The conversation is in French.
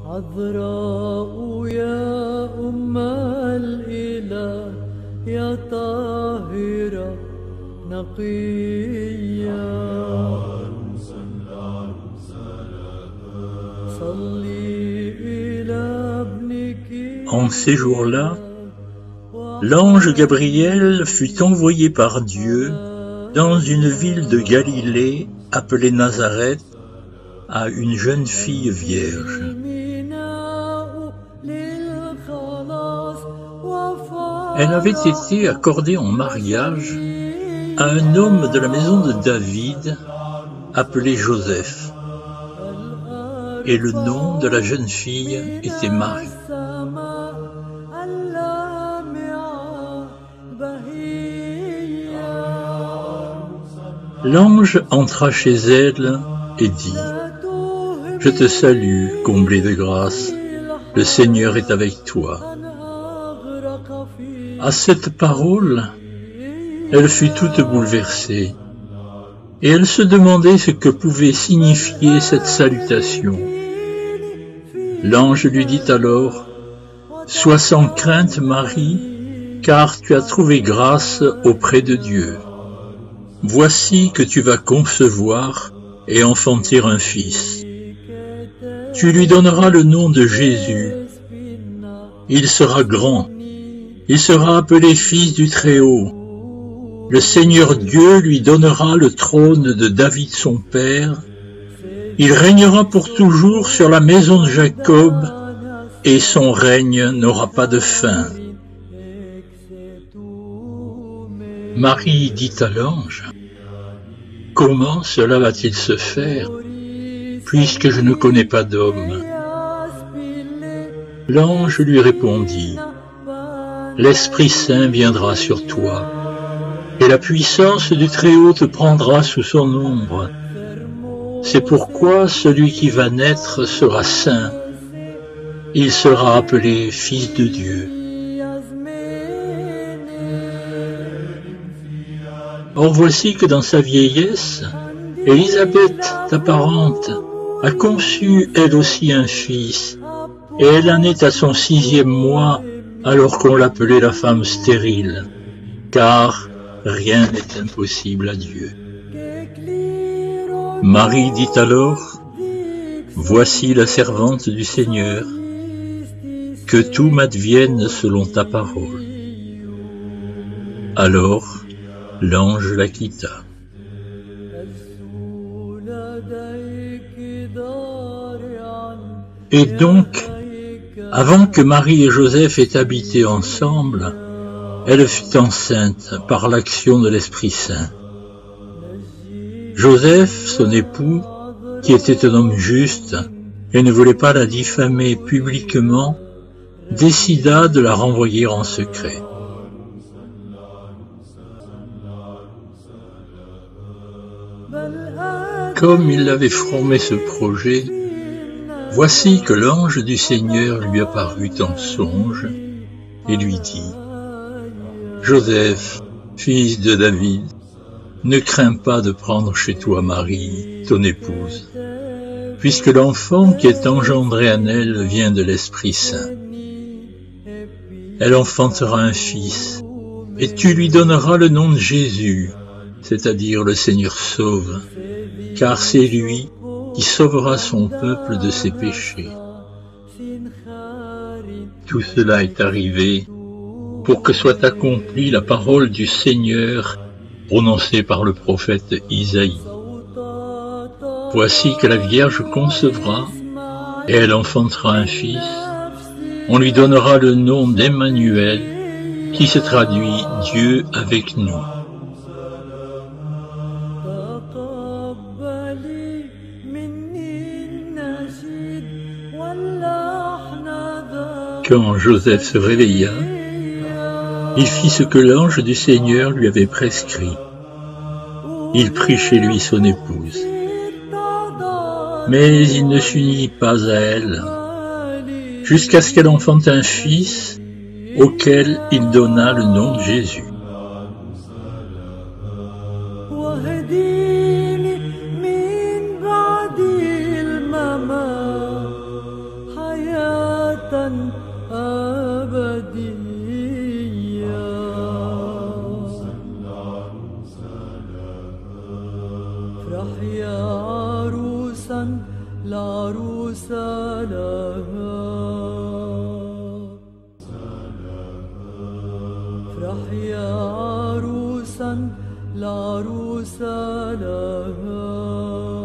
عذراء يا أم الإله يا طاهرة نقية صلي إلى ابنك. En ces jours-là, l'ange Gabriel fut envoyé par Dieu dans une ville de Galilée appelée Nazareth à une jeune fille vierge. Elle avait été accordée en mariage à un homme de la maison de David appelé Joseph, et le nom de la jeune fille était Marie. L'ange entra chez elle et dit : « Je te salue, comblée de grâce, le Seigneur est avec toi. » À cette parole, elle fut toute bouleversée, et elle se demandait ce que pouvait signifier cette salutation. L'ange lui dit alors : « Sois sans crainte, Marie, car tu as trouvé grâce auprès de Dieu. Voici que tu vas concevoir et enfanter un fils. Tu lui donneras le nom de Jésus. Il sera grand. Il sera appelé fils du Très-Haut. Le Seigneur Dieu lui donnera le trône de David son père. Il régnera pour toujours sur la maison de Jacob, et son règne n'aura pas de fin. » Marie dit à l'ange : « Comment cela va-t-il se faire, puisque je ne connais pas d'homme ? » L'ange lui répondit : « L'Esprit Saint viendra sur toi, et la puissance du Très-Haut te prendra sous son ombre. C'est pourquoi celui qui va naître sera saint. Il sera appelé Fils de Dieu. Or voici que dans sa vieillesse, Élisabeth, ta parente, a conçu elle aussi un fils, et elle en est à son 6e mois, alors qu'on l'appelait la femme stérile, car rien n'est impossible à Dieu. Marie dit alors : « Voici la servante du Seigneur, que tout m'advienne selon ta parole. » Alors, l'ange la quitta. Et donc, avant que Marie et Joseph aient habité ensemble, elle fut enceinte par l'action de l'Esprit Saint. Joseph, son époux, qui était un homme juste et ne voulait pas la diffamer publiquement, décida de la renvoyer en secret. Comme il avait formé ce projet, voici que l'ange du Seigneur lui apparut en songe et lui dit : « Joseph, fils de David, ne crains pas de prendre chez toi Marie, ton épouse, puisque l'enfant qui est engendré en elle vient de l'Esprit Saint. Elle enfantera un fils, et tu lui donneras le nom de Jésus, c'est-à-dire le Seigneur sauve, car c'est lui qui sauvera son peuple de ses péchés. » Tout cela est arrivé pour que soit accomplie la parole du Seigneur prononcée par le prophète Isaïe. Voici que la Vierge concevra et elle enfantera un fils. On lui donnera le nom d'Emmanuel, qui se traduit Dieu avec nous. Quand Joseph se réveilla, il fit ce que l'ange du Seigneur lui avait prescrit. Il prit chez lui son épouse. Mais il ne s'unit pas à elle, jusqu'à ce qu'elle enfante un fils, auquel il donna le nom de Jésus. العروس لها. افرح يا عروسا العروس لها.